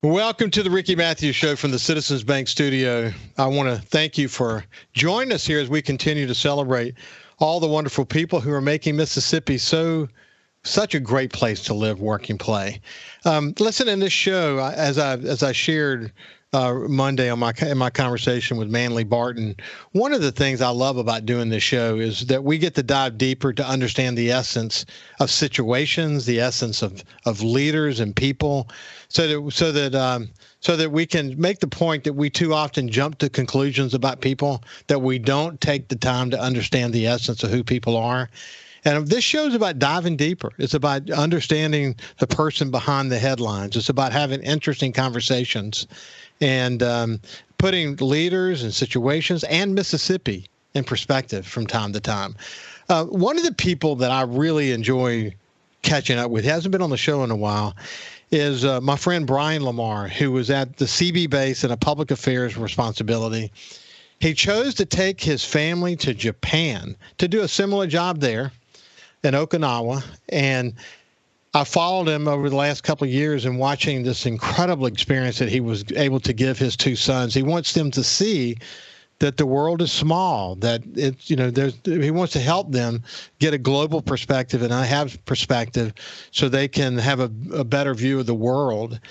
Welcome to the Ricky Matthews Show from the Citizens Bank Studio. I want to thank you for joining us here as we continue to celebrate all the wonderful people who are making Mississippi such a great place to live, work, and play. Listen, in this show, as I shared Monday in my conversation with Manley Barton, one of the things I love about doing this show is that we get to dive deeper to understand the essence of situations, the essence of leaders and people, so that we can make the point that we too often jump to conclusions about people, that we don't take the time to understand the essence of who people are. And this show is about diving deeper. It's about understanding the person behind the headlines. It's about having interesting conversations and putting leaders and situations and Mississippi in perspective from time to time. One of the people that I really enjoy catching up with, he hasn't been on the show in a while, is my friend Brian Lamar, who was at the CB base in a public affairs responsibility. He chose to take his family to Japan to do a similar job there in Okinawa, and I followed him over the last couple of years and watching this incredible experience that he was able to give his two sons. He wants them to see that the world is small, that it's, he wants to help them get a global perspective and have perspective so they can have a better view of the world.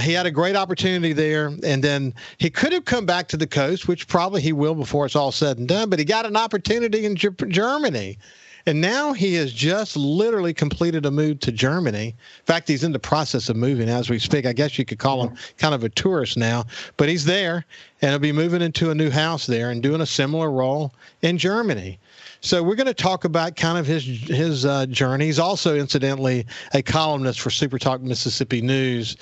He had a great opportunity there, and then he could have come back to the coast, which probably he will before it's all said and done, but he got an opportunity in Germany. And now he has just literally completed a move to Germany. In fact, he's in the process of moving as we speak. I guess you could call him kind of a tourist now, but he's there, and he'll be moving into a new house there and doing a similar role in Germany. So we're going to talk about kind of his journey. He's also, incidentally, a columnist for SuperTalk Mississippi News,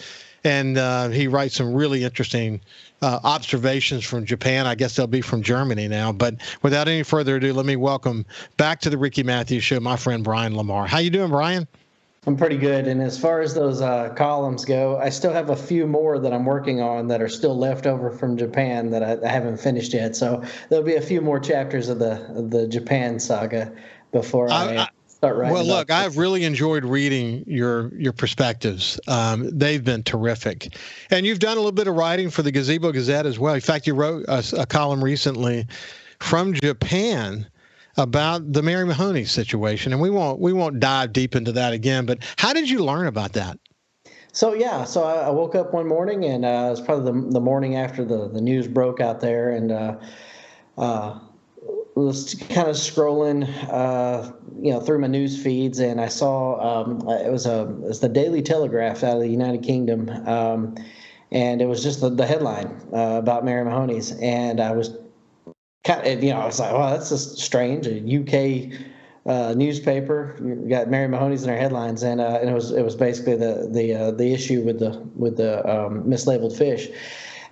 and he writes some really interesting observations from Japan. I guess they'll be from Germany now. But without any further ado, let me welcome back to the Ricky Matthews Show my friend Brian Lamar. How you doing, Brian? I'm pretty good. And as far as those columns go, I still have a few more that I'm working on that are still left over from Japan that I haven't finished yet. So there'll be a few more chapters of the Japan saga before I start writing. Well, look, I've really enjoyed reading your perspectives. They've been terrific. And you've done a little bit of writing for the Gazebo Gazette as well. In fact, you wrote a column recently from Japan about the Mary Mahoney situation, and we won't dive deep into that again. But how did you learn about that? So I woke up one morning, and it was probably the morning after the news broke out there, and was kind of scrolling, through my news feeds, and I saw it was the Daily Telegraph out of the United Kingdom, and it was just the headline about Mary Mahoney's, and I was I was like, wow, that's just strange. A UK newspaper got Mary Mahoney's in their headlines, and it was basically the issue with the mislabeled fish,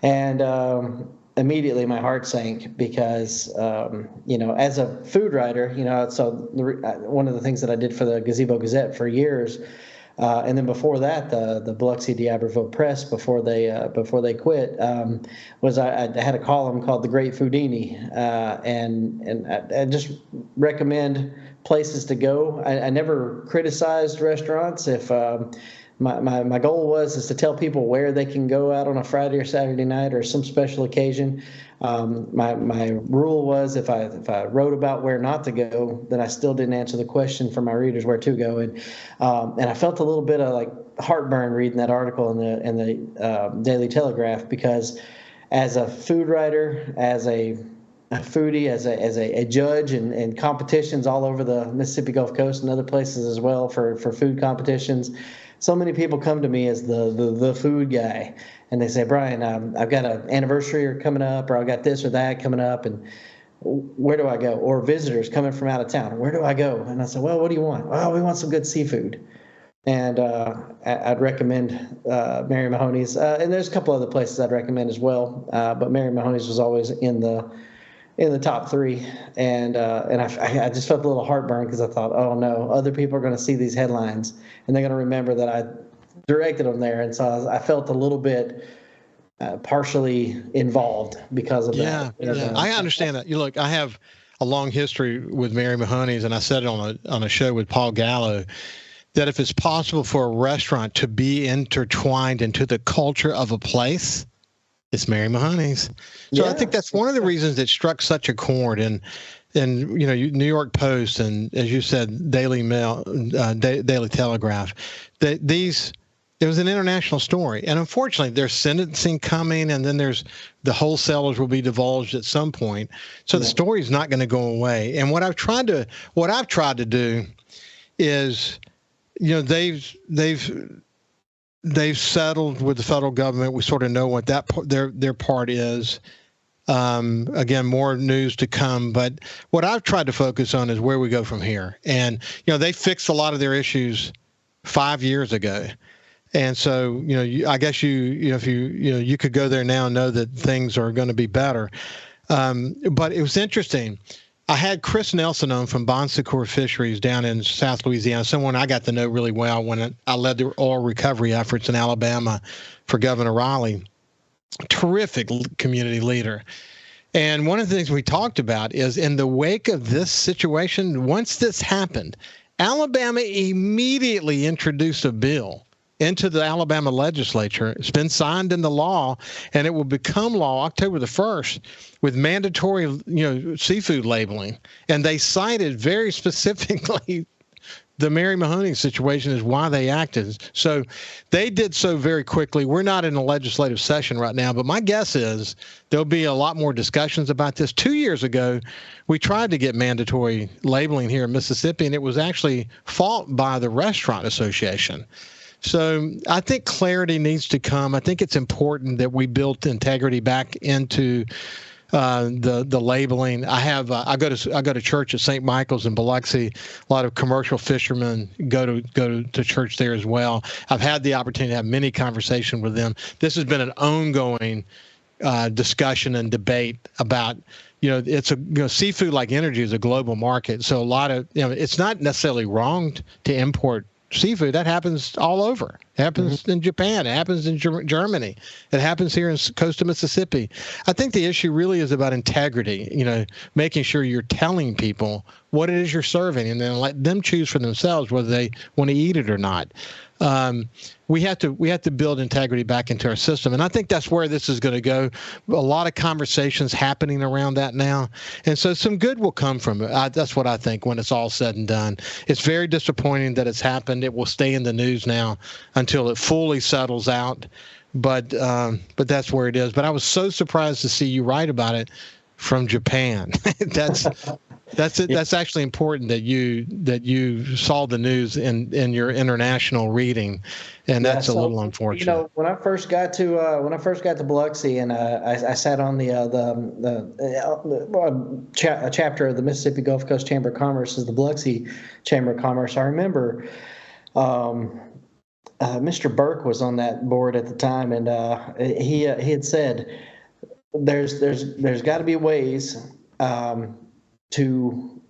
and immediately my heart sank because as a food writer, so one of the things that I did for the Gazebo Gazette for years. And then before that, the Biloxi D'Iberville Press, before they quit, was I had a column called The Great Foodini, and I just recommend places to go. I never criticized restaurants. If my goal is to tell people where they can go out on a Friday or Saturday night or some special occasion. My rule was if I wrote about where not to go, then I still didn't answer the question for my readers where to go. And I felt a little bit of like heartburn reading that article in the Daily Telegraph, because as a food writer, as a foodie, as a judge in competitions all over the Mississippi Gulf Coast and other places as well for food competitions, so many people come to me as the food guy, and they say, Brian, I've got an anniversary coming up, or I've got this or that coming up, and where do I go? Or visitors coming from out of town, where do I go? And I said, well, what do you want? Well, we want some good seafood. And I'd recommend Mary Mahoney's, and there's a couple other places I'd recommend as well, but Mary Mahoney's was always in the top three, and I just felt a little heartburn because I thought, oh no, other people are going to see these headlines and they're going to remember that I directed them there, and so I felt a little bit partially involved because of that. Yeah, I understand that. Look, I have a long history with Mary Mahoney's, and I said it on a show with Paul Gallo that if it's possible for a restaurant to be intertwined into the culture of a place, it's Mary Mahoney's. So I think that's one of the reasons it struck such a chord. And New York Post and, as you said, Daily Mail, Daily Telegraph, it was an international story. And unfortunately, there's sentencing coming, and then there's the wholesalers will be divulged at some point. So the story is not going to go away. And what I've tried to do is, they've settled with the federal government. We sort of know what their part is. Again, more news to come. But what I've tried to focus on is where we go from here. And they fixed a lot of their issues 5 years ago. And so, I guess if you could go there now and know that things are going to be better. But it was interesting. I had Chris Nelson on from Bon Secours Fisheries down in South Louisiana, someone I got to know really well when I led the oil recovery efforts in Alabama for Governor Riley. Terrific community leader. And one of the things we talked about is, in the wake of this situation, once this happened, Alabama immediately introduced a bill into the Alabama legislature. It's been signed into law, and it will become law October the 1st with mandatory, seafood labeling. And they cited very specifically the Mary Mahoney situation is why they acted. So they did so very quickly. We're not in a legislative session right now, but my guess is there'll be a lot more discussions about this. 2 years ago, we tried to get mandatory labeling here in Mississippi, and it was actually fought by the Restaurant Association. So I think clarity needs to come. I think it's important that we build integrity back into the labeling. I go to church at St. Michael's in Biloxi. A lot of commercial fishermen go to church there as well. I've had the opportunity to have many conversations with them. This has been an ongoing discussion and debate about, it's seafood, like energy, is a global market. So a lot of, it's not necessarily wrong to import seafood. That happens all over. It happens in Japan. It happens in Germany. It happens here in coastal Mississippi. I think the issue really is about integrity, making sure you're telling people what it is you're serving, and then let them choose for themselves whether they want to eat it or not. We have to build integrity back into our system, and I think that's where this is going to go. A lot of conversations happening around that now, and so some good will come from it. That's what I think when it's all said and done. It's very disappointing that it's happened. It will stay in the news now until it fully settles out, but that's where it is. But I was so surprised to see you write about it from Japan. That's it. That's actually important that you saw the news in your international reading, and that's a little unfortunate. When I first got to Biloxi, and I sat on a chapter of the Mississippi Gulf Coast Chamber of Commerce, is the Biloxi Chamber of Commerce. I remember Mr. Burke was on that board at the time, and he had said there's got to be ways to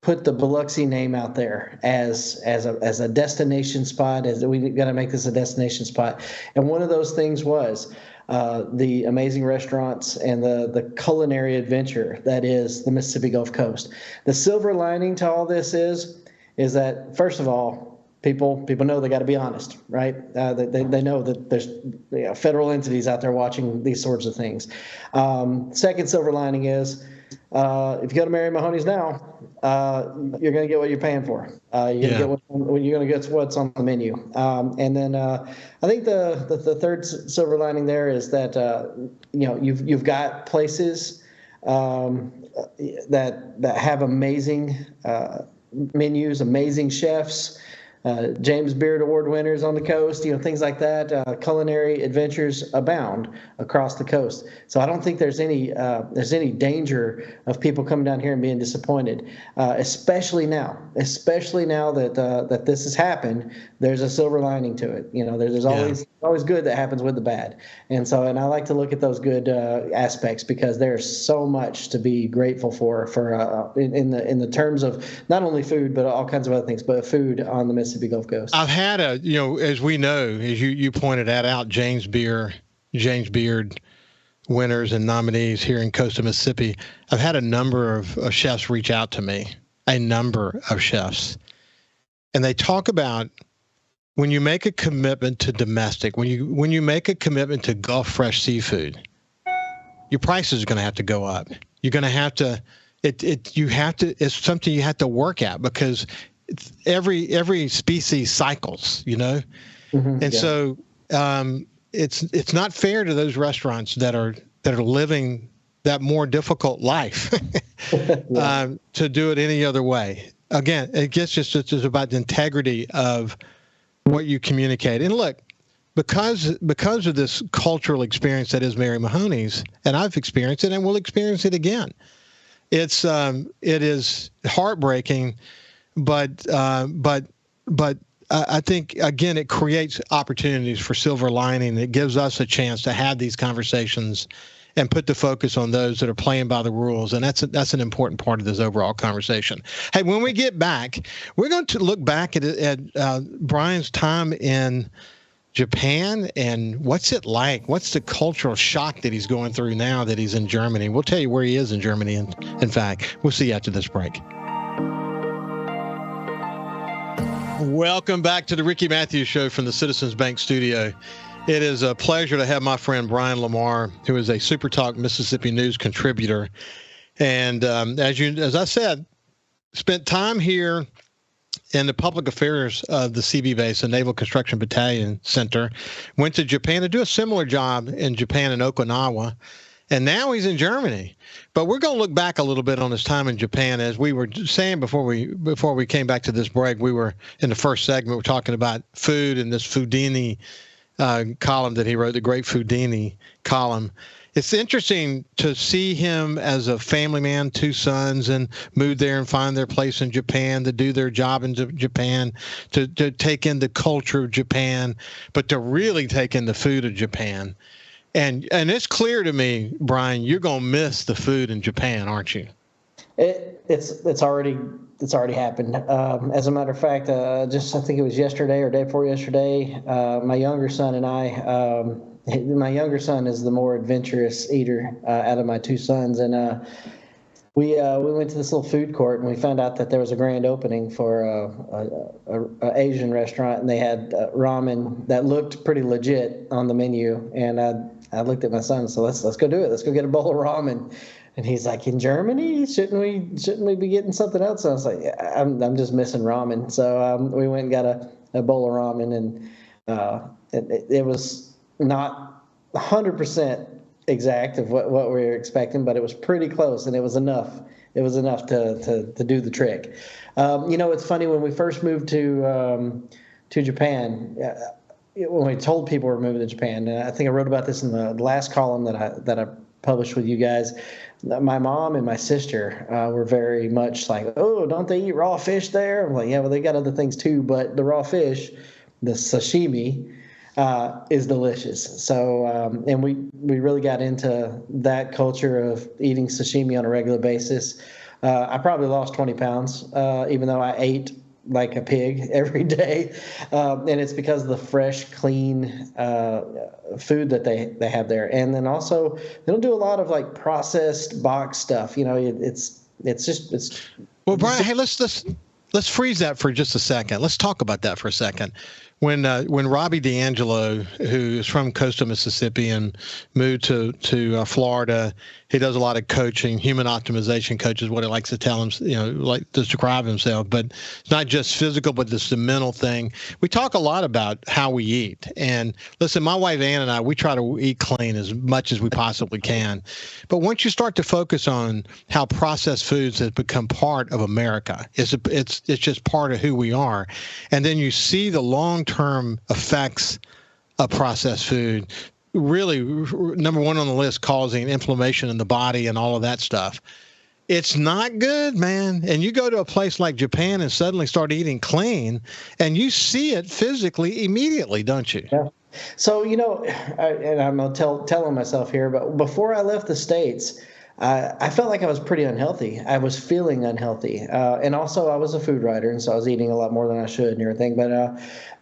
put the Biloxi name out there as a destination spot, as we got to make this a destination spot. And one of those things was the amazing restaurants and the culinary adventure that is the Mississippi Gulf Coast. The silver lining to all this is that, first of all, people know they got to be honest, right? They know that there's federal entities out there watching these sorts of things. Second silver lining is, if you go to Mary Mahoney's now, you're going to get what you're paying for. You're going to get what's on the menu. And then I think the third silver lining there is that you've got places that have amazing menus, amazing chefs. James Beard Award winners on the coast, things like that. Culinary adventures abound across the coast. So I don't think there's any danger of people coming down here and being disappointed, especially now that this has happened. There's a silver lining to it. There's always good that happens with the bad, and I like to look at those good aspects, because there's so much to be grateful for in the terms of not only food but all kinds of other things, but food on the Mississippi Gulf Coast. I've had as we know, as you pointed that out, James Beard winners and nominees here in coastal Mississippi. I've had a number of chefs reach out to me, a number of chefs. and they talk about when you make a commitment to domestic, when you make a commitment to Gulf fresh seafood, your prices are going to have to go up. You're going to have to, it's something you have to work at, because every species cycles, and so it's not fair to those restaurants that are living that more difficult life to do it any other way. Again, it gets just about the integrity of what you communicate. And look, because of this cultural experience that is Mary Mahoney's, and I've experienced it and will experience it again. It is heartbreaking, but I think, again, it creates opportunities for silver lining. It gives us a chance to have these conversations and put the focus on those that are playing by the rules. And that's an important part of this overall conversation. Hey, when we get back, we're going to look back at Brian's time in Japan and what's it like? What's the cultural shock that he's going through now that he's in Germany? We'll tell you where he is in Germany. In fact, we'll see you after this break. Welcome back to the Ricky Matthews Show from the Citizens Bank studio. It is a pleasure to have my friend Brian Lamar, who is a SuperTalk Mississippi News contributor. And as I said, spent time here in the public affairs of the CB base, the Naval Construction Battalion Center, went to Japan to do a similar job in Japan in Okinawa, and now he's in Germany. But we're going to look back a little bit on his time in Japan. As we were saying before we came back to this break, we were in the first segment, we're talking about food and this Foodini column that he wrote, the Great Foodini column. It's interesting to see him as a family man, 2 sons, and move there and find their place in Japan, to do their job in Japan, to take in the culture of Japan, but to really take in the food of Japan. And it's clear to me, Brian, you're going to miss the food in Japan, aren't you? It's already happened. As a matter of fact, I think it was yesterday or day before yesterday, my younger son and I, my younger son is the more adventurous eater out of my 2 sons, and we went to this little food court, and we found out that there was a grand opening for a Asian restaurant, and they had ramen that looked pretty legit on the menu. And I looked at my son and said, let's go do it. Let's go get a bowl of ramen. And he's like, in Germany, shouldn't we be getting something else? And I was like, I'm just missing ramen. So we went and got a bowl of ramen, and it was not 100% exact of what we were expecting, but it was pretty close, and it was enough. It was enough to do the trick. It's funny, when we first moved to Japan. When we told people we're moving to Japan, and I think I wrote about this in the last column that I published with you guys. My mom and my sister were very much like, oh, don't they eat raw fish there? I'm like, yeah, well, they got other things too, but the raw fish, the sashimi, is delicious. So, and we really got into that culture of eating sashimi on a regular basis. I probably lost 20 pounds, even though I ate like a pig every day. And it's because of the fresh, clean food that they have there. And then also, they don't do a lot of like processed box stuff. It's Well, Brian, hey, let's freeze that for just a second. Let's talk about that for a second. When Robbie D'Angelo, who is from coastal Mississippi and moved to Florida, he does a lot of coaching. Human optimization coach is what he likes to tell him, like to describe himself. But it's not just physical, but it's the mental thing. We talk a lot about how we eat. And listen, my wife Ann and I, we try to eat clean as much as we possibly can. But once you start to focus on how processed foods have become part of America, it's just part of who we are. And then you see the long-term effects of processed food, really number one on the list, causing inflammation in the body and all of that stuff. It's not good, man. And you go to a place like Japan and suddenly start eating clean, and you see it physically immediately, don't you? Yeah. So, and I'm going to tell on myself here, but before I left the States, I felt like I was pretty unhealthy. I was feeling unhealthy. And also I was a food writer, and so I was eating a lot more than I should and everything. But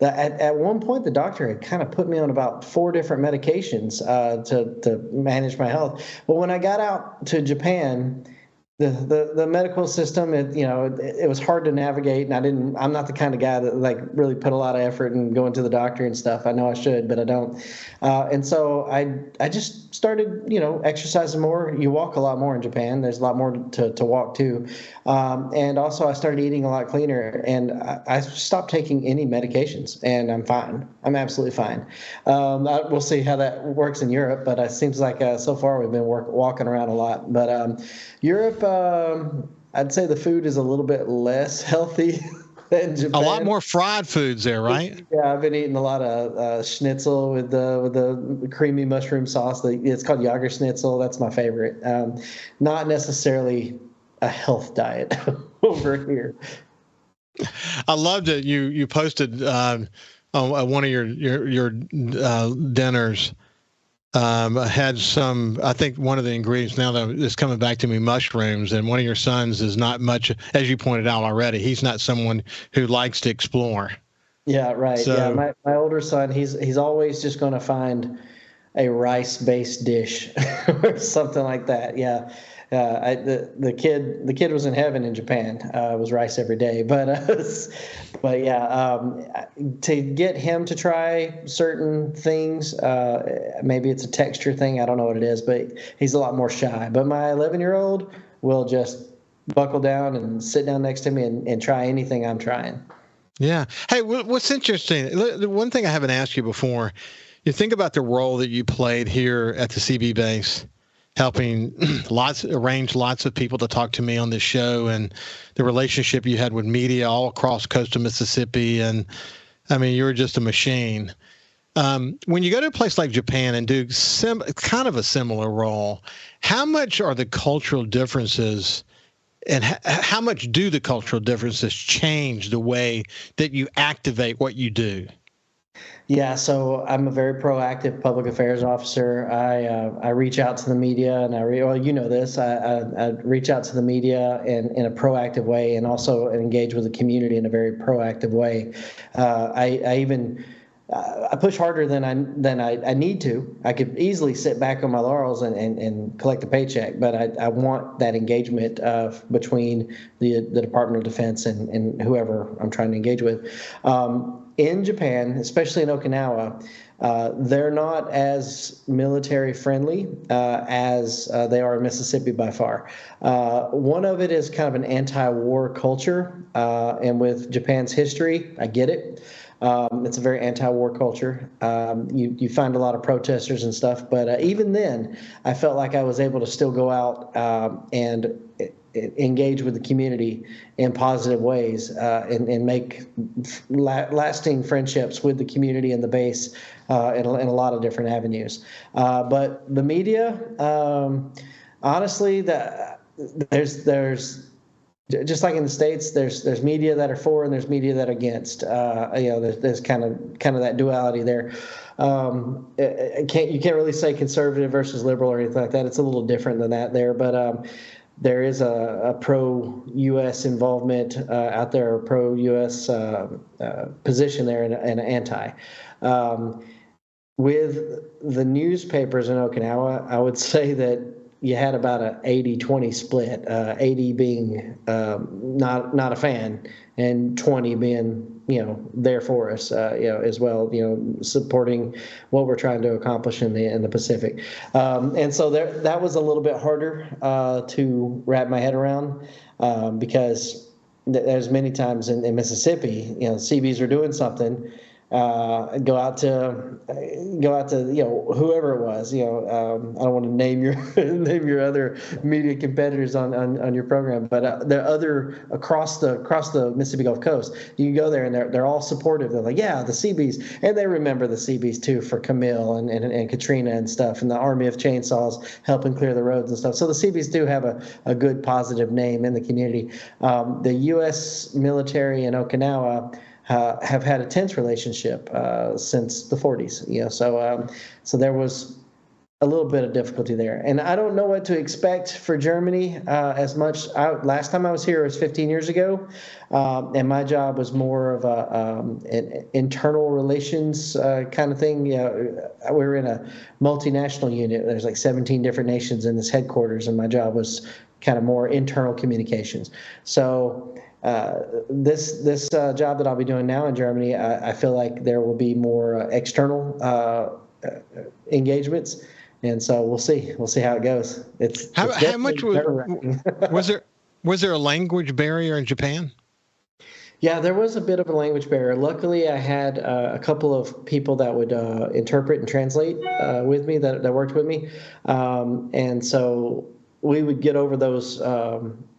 at one point, the doctor had kind of put me on about 4 different medications to manage my health. But when I got out to Japan, the medical system, it was hard to navigate, and I'm not the kind of guy that like really put a lot of effort in going to the doctor and stuff. I know I should, but I don't. And so I just started, exercising more. You walk a lot more in Japan. There's a lot more to walk too. And also I started eating a lot cleaner, and I stopped taking any medications, and I'm fine. I'm absolutely fine. We'll see how that works in Europe, but it seems like so far we've been walking around a lot. But Europe, I'd say the food is a little bit less healthy than Japan. A lot more fried foods there, right? Yeah, I've been eating a lot of schnitzel with the creamy mushroom sauce. It's called Jager schnitzel. That's my favorite. Not necessarily a health diet over here. I loved it. You posted on one of your dinners. Had some, I think one of the ingredients now that is coming back to me, mushrooms, and one of your sons is not much, as you pointed out already, he's not someone who likes to explore. Yeah, right. So, yeah, my older son, he's always just going to find a rice-based dish or something like that. Yeah. The kid was in heaven in Japan. It was rice every day, but yeah, to get him to try certain things, maybe it's a texture thing. I don't know what it is, but he's a lot more shy. But my 11-year-old will just buckle down and sit down next to me and try anything I'm trying. Yeah. Hey, what's interesting? The one thing I haven't asked you before, you think about the role that you played here at the CB base, helping arrange lots of people to talk to me on this show, and the relationship you had with media all across coastal Mississippi. And I mean, you were just a machine. When you go to a place like Japan and do kind of a similar role, how much are the cultural differences, and how much do the cultural differences change the way that you activate what you do? Yeah, so I'm a very proactive public affairs officer. I reach out to the media, and well, you know this. I reach out to the media in a proactive way, and also engage with the community in a very proactive way. I even push harder than I need to. I could easily sit back on my laurels and collect a paycheck, but I want that engagement between the Department of Defense and whoever I'm trying to engage with. In Japan, especially in Okinawa, they're not as military friendly as they are in Mississippi by far. One of it is kind of an anti-war culture, and with Japan's history, I get it. It's a very anti-war culture. You find a lot of protesters and stuff, but even then, I felt like I was able to still go out and engage with the community in positive ways, and make lasting friendships with the community and the base in a lot of different avenues. But the media, honestly, there's just like in the States, there's media that are for and there's media that are against. There's kind of that duality there. You can't really say conservative versus liberal or anything like that. It's a little different than that there, but there is a pro-U.S. involvement out there, a pro-U.S. Position there, and an anti. With the newspapers in Okinawa, I would say that you had about an 80-20 split, 80 being not a fan, and 20 being there for us, as well, supporting what we're trying to accomplish in the Pacific. And so that was a little bit harder to wrap my head around, because there's many times in Mississippi, CBs are doing something. Go out to whoever it was. I don't want to name your other media competitors on your program, but there are other across the Mississippi Gulf Coast. You can go there and they're all supportive. They're like, yeah, the Seabees, and they remember the Seabees too for Camille and Katrina and stuff, and the Army of Chainsaws helping clear the roads and stuff. So the Seabees do have a good positive name in the community. The U.S. military in Okinawa have had a tense relationship since the 40s. So there was a little bit of difficulty there, and I don't know what to expect for Germany as much. Last time I was here was 15 years ago, and my job was more of an internal relations kind of thing. We were in a multinational unit. There's like 17 different nations in this headquarters, and my job was kind of more internal communications. So this job that I'll be doing now in Germany, I feel like there will be more external engagements, and so we'll see how it goes. It's how much was nerve-wracking. was there a language barrier in Japan? Yeah, there was a bit of a language barrier. Luckily, I had a couple of people that would interpret and translate with me, that worked with me, and so we would get over those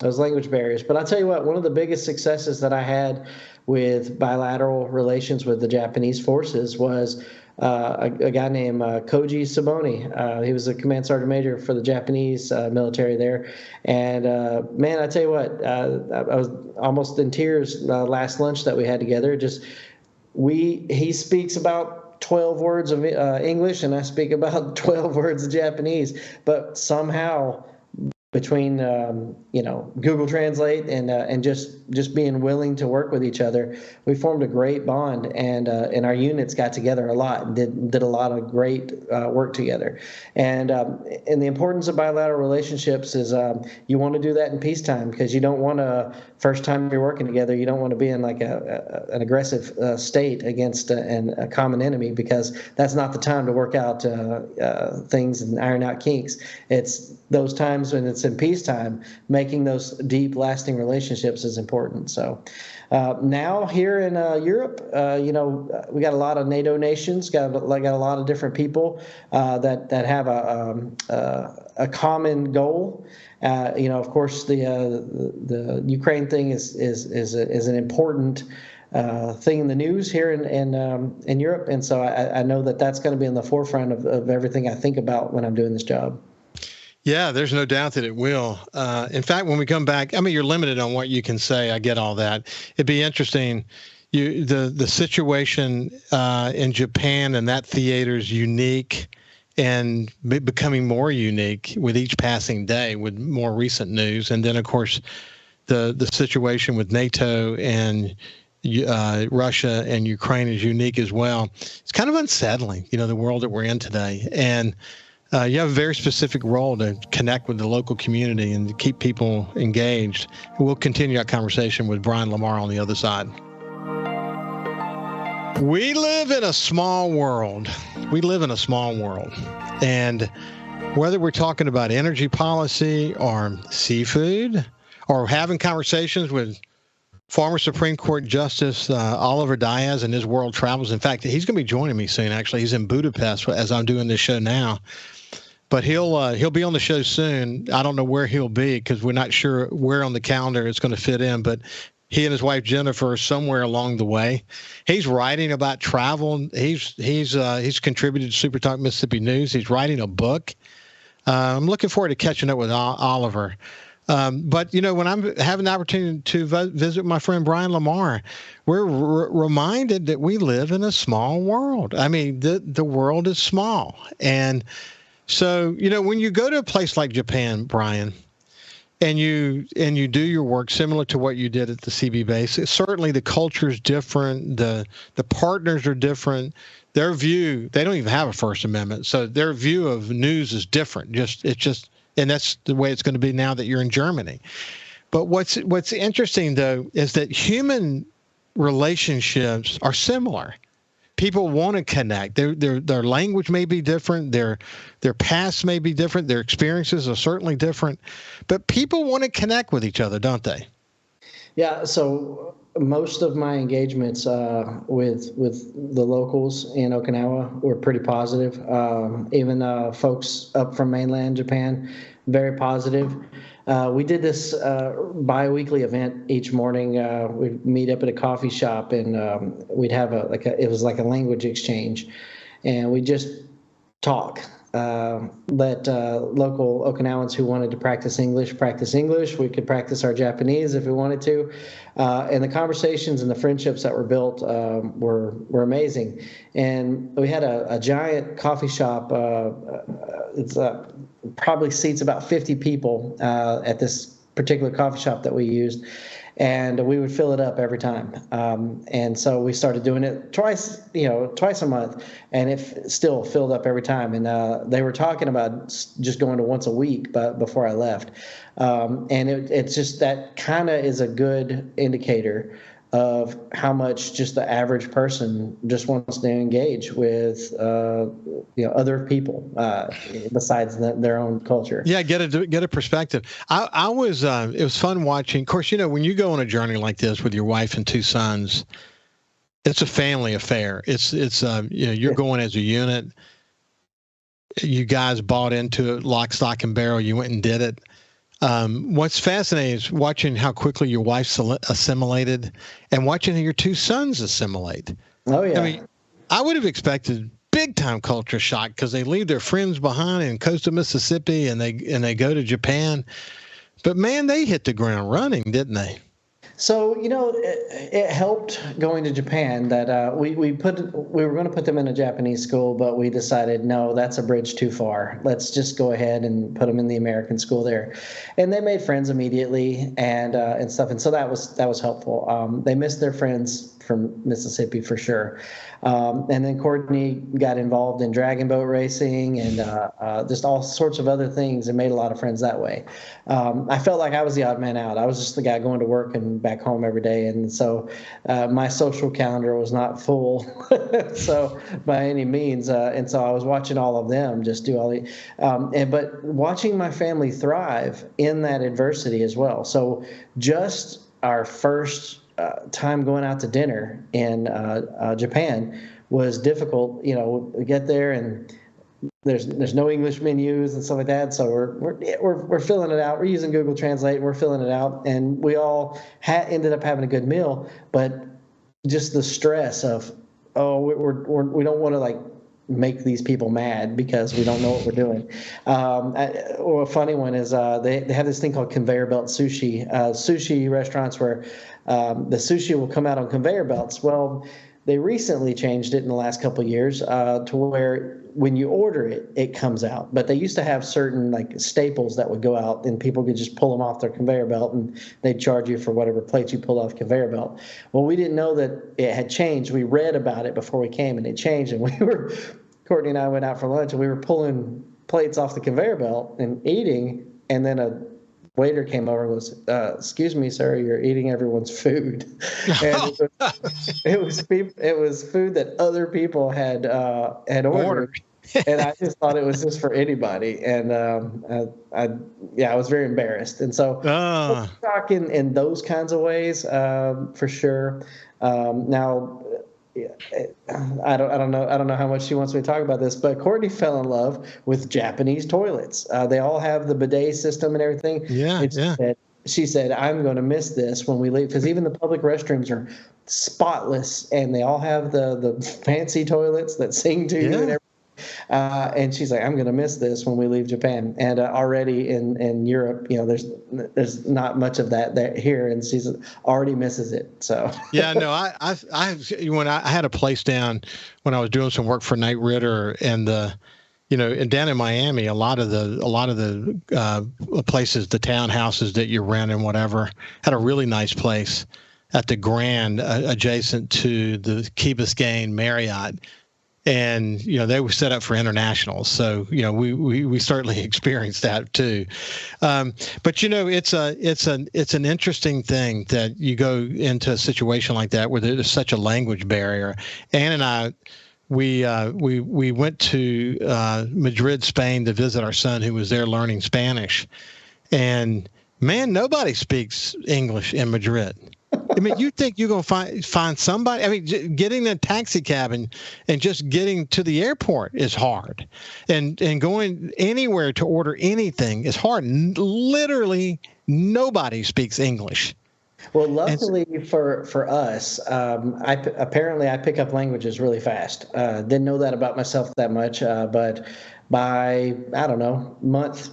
language barriers. But I'll tell you what, one of the biggest successes that I had with bilateral relations with the Japanese forces was a guy named Koji Saboni. He was a command sergeant major for the Japanese military there. And man, I tell you what, I was almost in tears last lunch that we had together. He speaks about 12 words of English, and I speak about 12 words of Japanese. But somehow, between Google Translate and just being willing to work with each other, we formed a great bond, and our units got together a lot and did a lot of great work together. And the importance of bilateral relationships is you want to do that in peacetime, because you don't want to, first time you're working together, you don't want to be in like an aggressive state against a common enemy, because that's not the time to work out things and iron out kinks. It's those times when it's in peacetime, making those deep, lasting relationships is important. So now here in Europe, we got a lot of NATO nations, got a lot of different people that have a common goal. Of course, the Ukraine thing is an important thing in the news here in Europe, and so I know that's going to be in the forefront of everything I think about when I'm doing this job. Yeah, there's no doubt that it will. In fact, when we come back, I mean, you're limited on what you can say. I get all that. It'd be interesting. The situation in Japan and that theater is unique and becoming more unique with each passing day with more recent news. And then, of course, the situation with NATO and Russia and Ukraine is unique as well. It's kind of unsettling, the world that we're in today. And you have a very specific role to connect with the local community and to keep people engaged. We'll continue our conversation with Brian Lamar on the other side. We live in a small world. And whether we're talking about energy policy or seafood or having conversations with former Supreme Court Justice Oliver Diaz and his world travels. In fact, he's going to be joining me soon, actually. He's in Budapest as I'm doing this show now. But he'll be on the show soon. I don't know where he'll be because we're not sure where on the calendar it's going to fit in. But he and his wife Jennifer are somewhere along the way. He's writing about travel. He's contributed to SuperTalk Mississippi News. He's writing a book. I'm looking forward to catching up with Oliver. But when I'm having the opportunity to visit my friend Brian Lamar, we're reminded that we live in a small world. I mean, the world is small, and so when you go to a place like Japan, Brian, and you do your work similar to what you did at the CB base, certainly the culture is different. The partners are different. Their view, they don't even have a First Amendment, so their view of news is different. And that's the way it's going to be now that you're in Germany. But what's interesting, though, is that human relationships are similar. People want to connect. Their language may be different. Their past may be different. Their experiences are certainly different. But people want to connect with each other, don't they? Yeah. So most of my engagements with the locals in Okinawa were pretty positive. Even folks up from mainland Japan, very positive. We did this bi-weekly event each morning. We'd meet up at a coffee shop, and we'd have it was like a language exchange, and we just talk. Let local Okinawans who wanted to practice English. We could practice our Japanese if we wanted to. And the conversations and the friendships that were built were amazing. And we had a giant coffee shop. It's probably seats about 50 people at this particular coffee shop that we used. and we would fill it up every time. And so we started doing it twice a month, and it still filled up every time. And they were talking about just going to once a week, but before I left, and it's just that kind of is a good indicator of how much just the average person just wants to engage with other people besides their own culture. Yeah, get a perspective. I was it was fun watching. Of course, when you go on a journey like this with your wife and 2 sons, it's a family affair. It's you're going as a unit. You guys bought into it, lock, stock, and barrel. You went and did it. What's fascinating is watching how quickly your wife assimilated and watching how your 2 sons assimilate. Oh, yeah. I mean, I would have expected big time culture shock because they leave their friends behind in coastal Mississippi and they go to Japan. But man, they hit the ground running, didn't they? So, it helped going to Japan that we were going to put them in a Japanese school, but we decided, no, that's a bridge too far. Let's just go ahead and put them in the American school there. And they made friends immediately and stuff. And so that was helpful. They missed their friends from Mississippi for sure. And then Courtney got involved in dragon boat racing and just all sorts of other things and made a lot of friends that way. I felt like I was the odd man out. I was just the guy going to work and back home every day. And so my social calendar was not full so by any means. And so I was watching all of them just do all the but watching my family thrive in that adversity as well. So just our first time going out to dinner in Japan was difficult. We get there and there's no English menus and stuff like that. So we're filling it out. We're using Google Translate and we're filling it out. And we all ended up having a good meal, but just the stress of we don't want to make these people mad because we don't know what we're doing. Or a funny one is they have this thing called conveyor belt sushi. Sushi restaurants where the sushi will come out on conveyor belts. Well, they recently changed it in the last couple of years to where when you order it, it comes out. But they used to have certain staples that would go out and people could just pull them off their conveyor belt and they'd charge you for whatever plates you pulled off conveyor belt. Well, we didn't know that it had changed. We read about it before we came and it changed. And Courtney and I went out for lunch and we were pulling plates off the conveyor belt and eating. And then a waiter came over and was, excuse me, sir, you're eating everyone's food. And it was food that other people had ordered. And I just thought it was just for anybody. And I was very embarrassed. And so talk in those kinds of ways, for sure. Now, I don't know how much she wants me to talk about this, but Courtney fell in love with Japanese toilets. They all have the bidet system and everything. Yeah, She said, I'm going to miss this when we leave, because even the public restrooms are spotless, and they all have the fancy toilets that sing to you and everything. And she's like, I'm going to miss this when we leave Japan. And already in Europe, there's not much of that here, and she's already misses it. So yeah, no, when I had a place down when I was doing some work for Knight Ridder, and and down in Miami, a lot of the places, the townhouses that you rent and whatever, had a really nice place at the Grand adjacent to the Key Biscayne Marriott. And they were set up for internationals, so we certainly experienced that too. But it's an interesting thing that you go into a situation like that where there's such a language barrier. Ann and I, we went to Madrid, Spain, to visit our son who was there learning Spanish, and man, nobody speaks English in Madrid. I mean, you think you're going to find somebody? I mean, getting in a taxi cab and just getting to the airport is hard. And going anywhere to order anything is hard. Literally, nobody speaks English. Well, luckily for us, I pick up languages really fast. Didn't know that about myself that much, but by, I don't know, month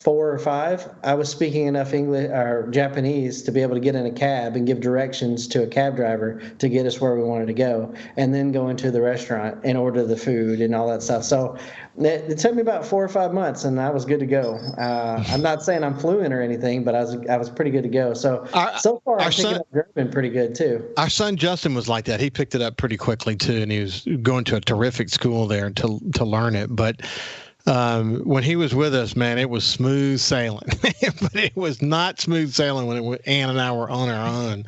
4 or 5, I was speaking enough English or Japanese to be able to get in a cab and give directions to a cab driver to get us where we wanted to go, and then go into the restaurant and order the food and all that stuff. So it took me about 4 or 5 months, and I was good to go. I'm not saying I'm fluent or anything, but I was pretty good to go. So so far, I'm picking up German pretty good too. Our son Justin was like that. He picked it up pretty quickly too, and he was going to a terrific school there to learn it. But when he was with us, man, it was smooth sailing. But it was not smooth sailing when Ann and I were on our own.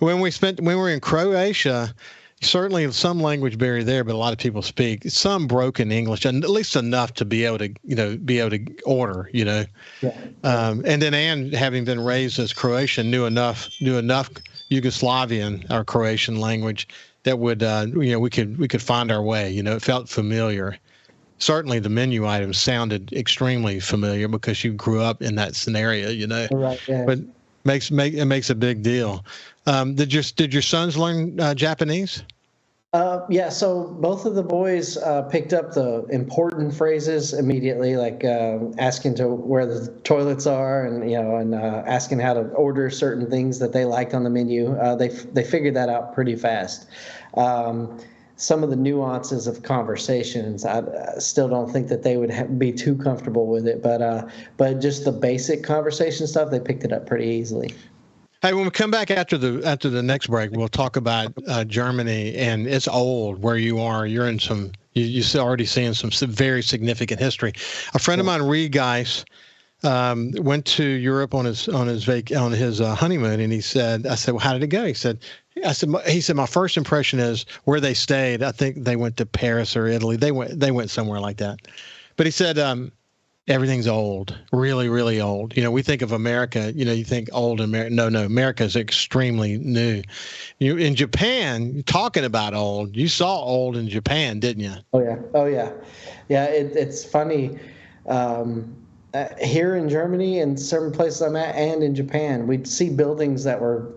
When we were in Croatia, certainly some language barrier there, but a lot of people speak some broken English, and at least enough to be able to order, Yeah. And then Ann, having been raised as Croatian, knew enough Yugoslavian or Croatian language that would, we could find our way. It felt familiar. Certainly the menu items sounded extremely familiar because you grew up in that scenario, Right. Yeah. But it makes a big deal. Did your sons learn Japanese? Yeah, so both of the boys picked up the important phrases immediately, like asking to where the toilets are, and asking how to order certain things that they liked on the menu. They figured that out pretty fast. Some of the nuances of conversations, I still don't think that they would be too comfortable with it, but just the basic conversation stuff, they picked it up pretty easily. Hey, when we come back after the next break, we'll talk about Germany, and it's old where you are. You're in you're already seeing some very significant history. A friend of mine, Reed Geis, went to Europe on his honeymoon, and I said, well, how did it go? He said, my first impression is where they stayed. I think they went to Paris or Italy. They went somewhere like that. But he said, everything's old, really, really old. We think of America, you think old America. No, America is extremely new. In Japan, talking about old, you saw old in Japan, didn't you? Oh yeah. Yeah, it's funny. Here in Germany and certain places I'm at, and in Japan, we'd see buildings that were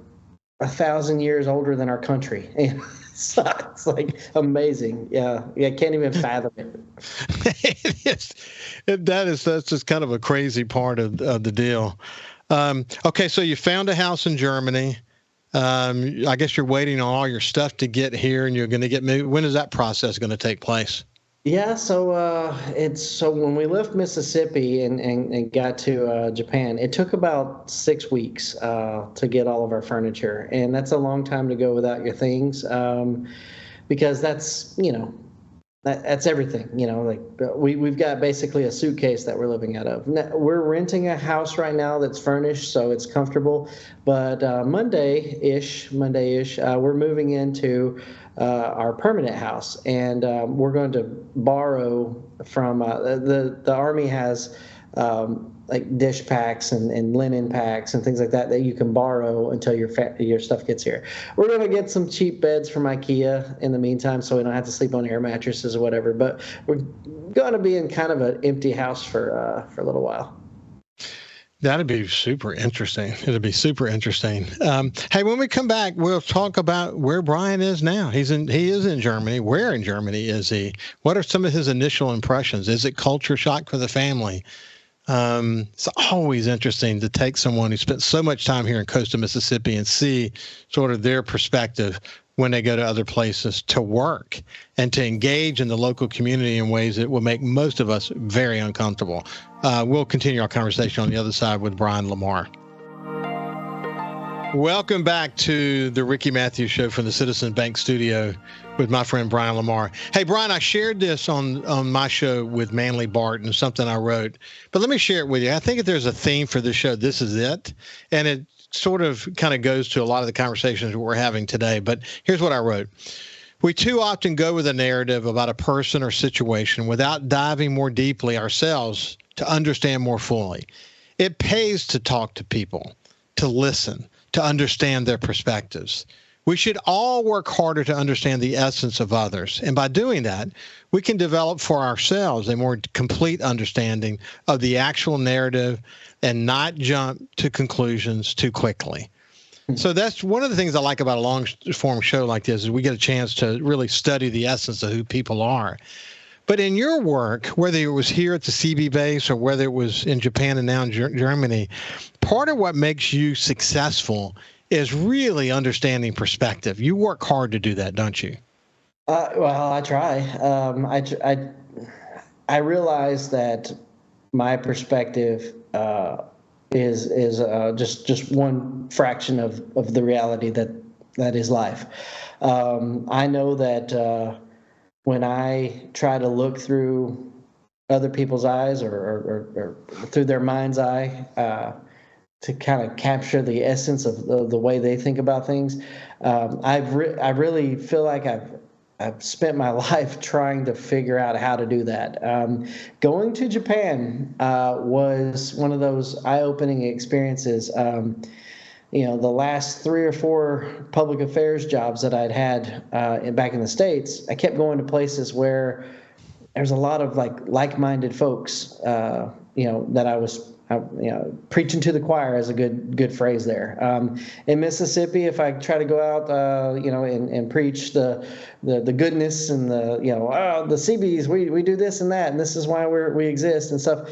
1,000 years older than our country. It's like amazing. Yeah, can't even fathom it. That's just kind of a crazy part of the deal. Okay, so you found a house in Germany. I guess you're waiting on all your stuff to get here, and you're going to get moved. When is that process going to take place? Yeah, so when we left Mississippi and got to Japan, it took about 6 weeks to get all of our furniture, and that's a long time to go without your things, because that's that's everything. Like we've got basically a suitcase that we're living out of. We're renting a house right now that's furnished, so it's comfortable. But Monday-ish, we're moving into our permanent house, and we're going to borrow from the Army has like dish packs and linen packs and things like that you can borrow until your stuff gets here. We're going to get some cheap beds from IKEA in the meantime, so we don't have to sleep on air mattresses or whatever. But we're going to be in kind of an empty house for a little while. That'd be super interesting. It'll be super interesting. Hey, when we come back, we'll talk about where Brian is now. He is in Germany. Where in Germany is he? What are some of his initial impressions? Is it culture shock for the family? It's always interesting to take someone who spent so much time here in coastal Mississippi and see sort of their perspective when they go to other places to work and to engage in the local community in ways that will make most of us very uncomfortable. We'll continue our conversation on the other side with Brian Lamar. Welcome back to the Ricky Matthews Show from the Citizens Bank studio with my friend Brian Lamar. Hey, Brian, I shared this on my show with Manly Barton, something I wrote, but let me share it with you. I think if there's a theme for this show, this is it. And it sort of kind of goes to a lot of the conversations we're having today. But here's what I wrote. We too often go with a narrative about a person or situation without diving more deeply ourselves to understand more fully. It pays to talk to people, to listen, to understand their perspectives. We should all work harder to understand the essence of others. And by doing that, we can develop for ourselves a more complete understanding of the actual narrative and not jump to conclusions too quickly. So that's one of the things I like about a long-form show like this is we get a chance to really study the essence of who people are. But in your work, whether it was here at the CB base or whether it was in Japan and now in Germany, part of what makes you successful is really understanding perspective. You work hard to do that, don't you? Well, I try. I realize that my perspective is just one fraction of the reality that is life. I know that when I try to look through other people's eyes or through their mind's eye to kind of capture the essence of the way they think about things, I really feel like I've spent my life trying to figure out how to do that. Going to Japan was one of those eye-opening experiences. The last 3 or 4 public affairs jobs that I'd had back in the States, I kept going to places where there's a lot of like-minded folks, that I was preaching to the choir is a good phrase there. In Mississippi, if I try to go out, and preach the goodness and the CBs, we do this and that, and this is why we exist and stuff.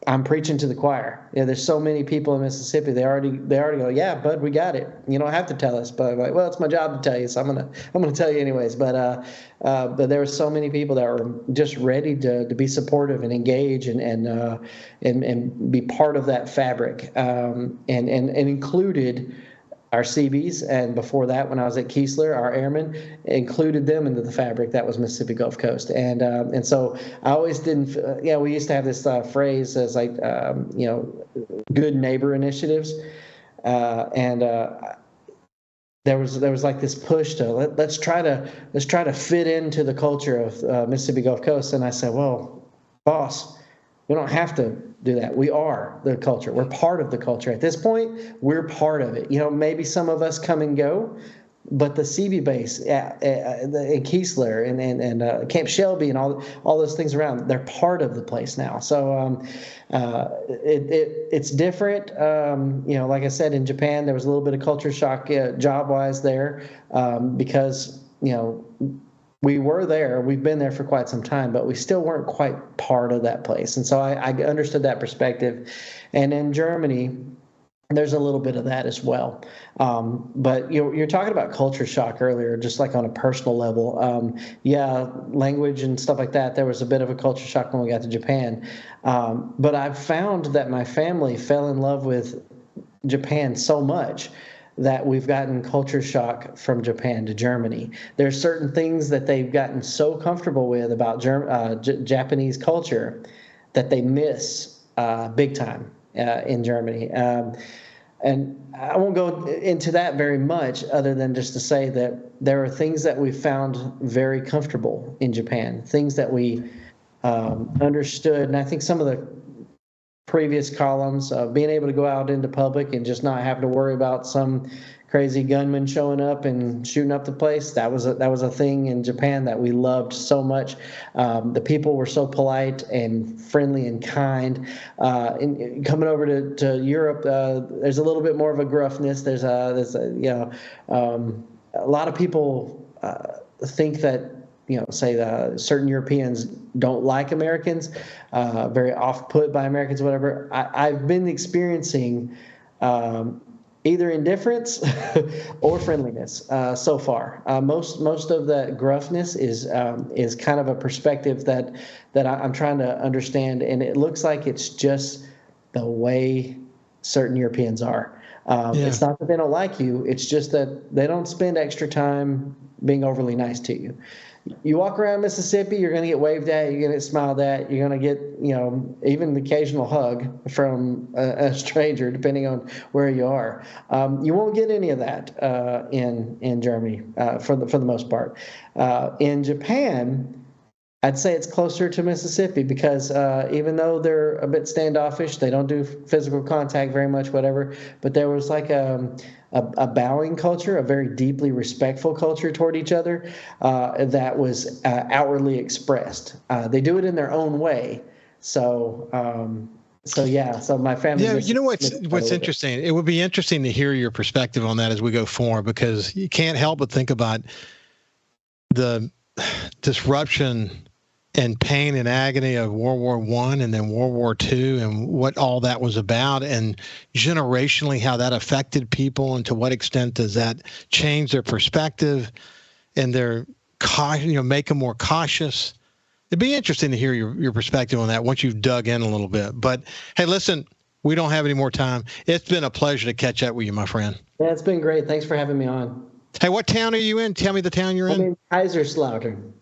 I'm preaching to the choir. There's so many people in Mississippi. They already go, yeah, bud, we got it. You don't have to tell us, but I'm like, well, it's my job to tell you, so I'm gonna tell you anyways. But there were so many people that were just ready to be supportive and engage and be part of that fabric, and included our CBs, and before that, when I was at Keesler, our airmen, included them into the fabric that was Mississippi Gulf Coast. And so I always didn't, we used to have this phrase as good neighbor initiatives. There was like this push to let's try to fit into the culture of Mississippi Gulf Coast. And I said, well, boss, we don't have to do that. We are the culture. We're part of the culture. At this point, we're part of it. Maybe some of us come and go, but the CB base in Keesler and Camp Shelby and all those things around, they're part of the place now. So it's different. Like I said, in Japan, there was a little bit of culture shock job-wise there because, we were there. We've been there for quite some time, but we still weren't quite part of that place. And so I understood that perspective. And in Germany, there's a little bit of that as well. But you're talking about culture shock earlier, just like on a personal level. Language and stuff like that. There was a bit of a culture shock when we got to Japan. But I've found that my family fell in love with Japan so much that we've gotten culture shock from Japan to Germany. There's certain things that they've gotten so comfortable with about Japanese culture that they miss big time in Germany. And I won't go into that very much other than just to say that there are things that we found very comfortable in Japan, things that we understood. And I think some of the previous columns of being able to go out into public and just not have to worry about some crazy gunman showing up and shooting up the place. That was a thing in Japan that we loved so much. The people were so polite and friendly and kind. And coming over to Europe, there's a little bit more of a gruffness. There's a lot of people think that certain Europeans don't like Americans, very off-put by Americans, whatever. I've been experiencing either indifference or friendliness so far. Most of that gruffness is kind of a perspective that I'm trying to understand, and it looks like it's just the way certain Europeans are. It's not that they don't like you; it's just that they don't spend extra time being overly nice to you. You walk around Mississippi, you're going to get waved at, you're going to get smiled at, you're going to get, even the occasional hug from a stranger, depending on where you are. You won't get any of that in Germany for the most part. In Japan, I'd say it's closer to Mississippi because even though they're a bit standoffish, they don't do physical contact very much, whatever. But there was like a bowing culture, a very deeply respectful culture toward each other that was outwardly expressed. They do it in their own way. So my family. Yeah, you know what's interesting? It would be interesting to hear your perspective on that as we go forward, because you can't help but think about the disruption and pain and agony of World War I and then World War II and what all that was about, and generationally how that affected people and to what extent does that change their perspective and their, make them more cautious. It'd be interesting to hear your perspective on that once you've dug in a little bit. But hey, listen, we don't have any more time. It's been a pleasure to catch up with you, my friend. Yeah, it's been great. Thanks for having me on. Hey, what town are you in? Tell me the town you're in. I'm in Kaiserslautern.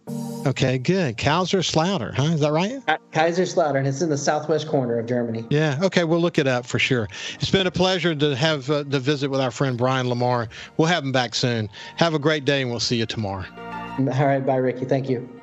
Okay, good. Kaiserslautern, huh? Is that right? Kaiserslautern. It's in the southwest corner of Germany. Yeah. Okay, we'll look it up for sure. It's been a pleasure to have to visit with our friend Brian Lamar. We'll have him back soon. Have a great day, and we'll see you tomorrow. All right. Bye, Ricky. Thank you.